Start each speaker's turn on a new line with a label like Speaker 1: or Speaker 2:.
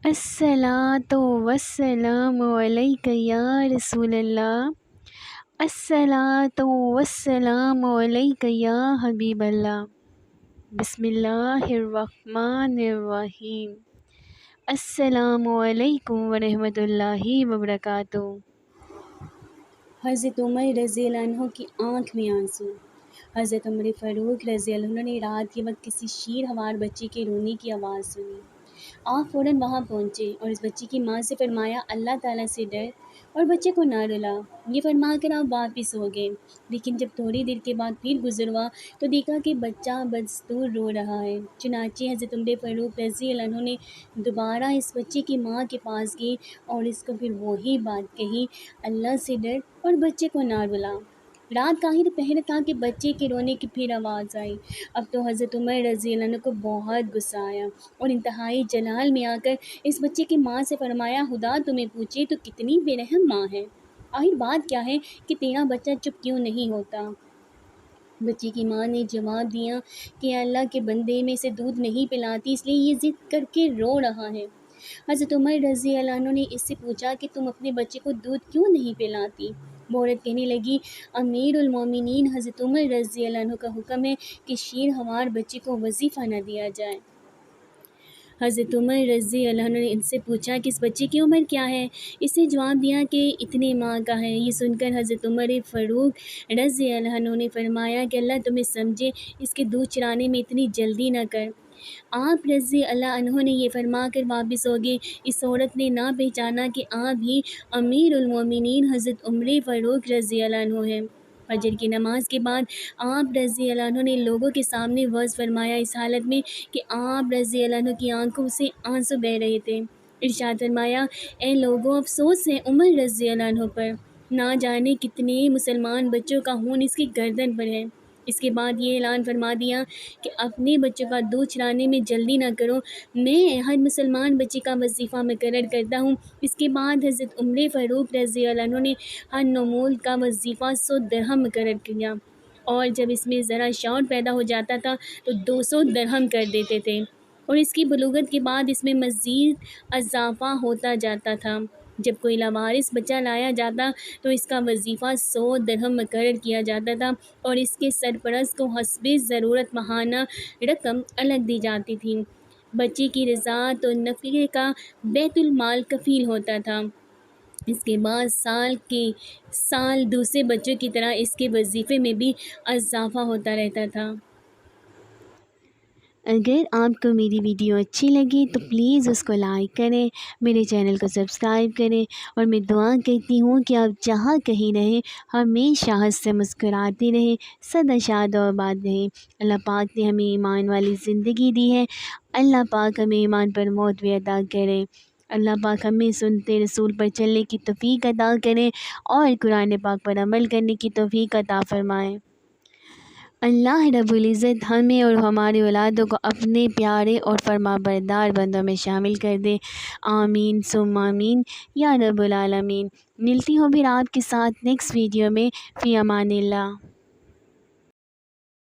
Speaker 1: الصلاۃ والسلام علیک یا رسول اللہ، الصلاۃ والسلام علیک یا حبیب اللہ۔ بسم اللہ الرحمن الرحیم۔ السلام علیکم ورحمۃ اللہ وبرکاتہ۔
Speaker 2: حضرت عمر رضی اللہ عنہ کی آنکھ میں آنسو۔ حضرت عمر فاروق رضی اللہ عنہ نے رات کے وقت کسی شیر ہوار بچے کے رونے کی آواز سنی۔ آپ فوراً وہاں پہنچے اور اس بچے کی ماں سے فرمایا، اللہ تعالیٰ سے ڈر اور بچے کو نہ رلا۔ یہ فرما کر آپ واپس ہو گئے، لیکن جب تھوڑی دیر کے بعد پھر گزر ہوا تو دیکھا کہ بچہ بدستور رو رہا ہے۔ چنانچہ حضرت عمر فاروق رضی اللہ عنہ نے دوبارہ اس بچے کی ماں کے پاس گئے اور اس کو پھر وہی بات کہی، اللہ سے ڈر اور بچے کو نہ رلا۔ رات کا ہی پہر تھا کہ بچے کے رونے کی پھر آواز آئی۔ اب تو حضرت عمر رضی اللہ عنہ کو بہت غصہ آیا اور انتہائی جلال میں آ کر اس بچے کی ماں سے فرمایا، خدا تمہیں پوچھے تو کتنی بے رحم ماں ہے، آخر بات کیا ہے کہ تیرا بچہ چپ کیوں نہیں ہوتا؟ بچے کی ماں نے جواب دیا کہ اللہ کے بندے میں سے دودھ نہیں پلاتی، اس لیے یہ ضد کر کے رو رہا ہے۔ حضرت عمر رضی اللہ عنہ نے اس سے پوچھا کہ تم اپنے بچے کو دودھ کیوں نہیں پلاتی؟ وہ عورت کہنے لگی، امیر المومنین حضرت عمر رضی اللہ عنہ کا حکم ہے کہ شیر ہوار بچے کو وظیفہ نہ دیا جائے۔ حضرت عمر رضی اللہ عنہ نے ان سے پوچھا کہ اس بچے کی عمر کیا ہے؟ اس نے جواب دیا کہ اتنے ماہ کا ہے۔ یہ سن کر حضرت عمر فاروق رضی اللہ عنہ نے فرمایا کہ اللہ تمہیں سمجھے، اس کے دودھ چرانے میں اتنی جلدی نہ کر۔ آپ رضی اللہ عنہ نے یہ فرما کر واپس ہو گئے۔ اس عورت نے نہ پہچانا کہ آپ ہی امیر المومنین حضرت عمر فاروق رضی اللہ عنہ ہیں۔ فجر کی نماز کے بعد آپ رضی اللہ عنہ نے لوگوں کے سامنے وعظ فرمایا، اس حالت میں کہ آپ رضی اللہ عنہ کی آنکھوں سے آنسو بہہ رہے تھے۔ ارشاد فرمایا، اے لوگوں، افسوس ہے عمر رضی اللہ عنہ پر، نہ جانے کتنے مسلمان بچوں کا خون اس کی گردن پر ہے۔ اس کے بعد یہ اعلان فرما دیا کہ اپنے بچوں کا دودھ چرانے میں جلدی نہ کرو، میں ہر مسلمان بچے کا وظیفہ مقرر کرتا ہوں۔ اس کے بعد حضرت عمر فاروق رضی اللہ عنہ نے ہر نمول کا وظیفہ 100 درہم مقرر کیا، اور جب اس میں ذرا شعور پیدا ہو جاتا تھا تو 200 درہم کر دیتے تھے، اور اس کی بلوغت کے بعد اس میں مزید اضافہ ہوتا جاتا تھا۔ جب کوئی لاوارث بچہ لایا جاتا تو اس کا وظیفہ 100 درہم مقرر کیا جاتا تھا، اور اس کے سرپرست کو حسب ضرورت ماہانہ رقم الگ دی جاتی تھی۔ بچے کی رضاعت اور نفقے کا بیت المال کفیل ہوتا تھا۔ اس کے بعد سال کے سال دوسرے بچوں کی طرح اس کے وظیفے میں بھی اضافہ ہوتا رہتا تھا۔
Speaker 1: اگر آپ کو میری ویڈیو اچھی لگی تو پلیز اس کو لائک کریں، میرے چینل کو سبسکرائب کریں، اور میں دعا کرتی ہوں کہ آپ جہاں کہیں رہیں ہمیشہ ہنس سے مسکراتے رہیں، سدا شاد و آباد رہیں۔ اللہ پاک نے ہمیں ایمان والی زندگی دی ہے، اللہ پاک ہمیں ایمان پر موت بھی عطا کرے۔ اللہ پاک ہمیں سنتے رسول پر چلنے کی توفیق عطا کرے اور قرآن پاک پر عمل کرنے کی توفیق عطا فرمائے۔ اللہ رب العزت ہمیں اور ہماری اولادوں کو اپنے پیارے اور فرما بردار بندوں میں شامل کر دے، آمین ثم آمین یا رب العالمین۔ ملتی ہوں پھر آپ کے ساتھ نیکسٹ ویڈیو میں، فی امان اللہ۔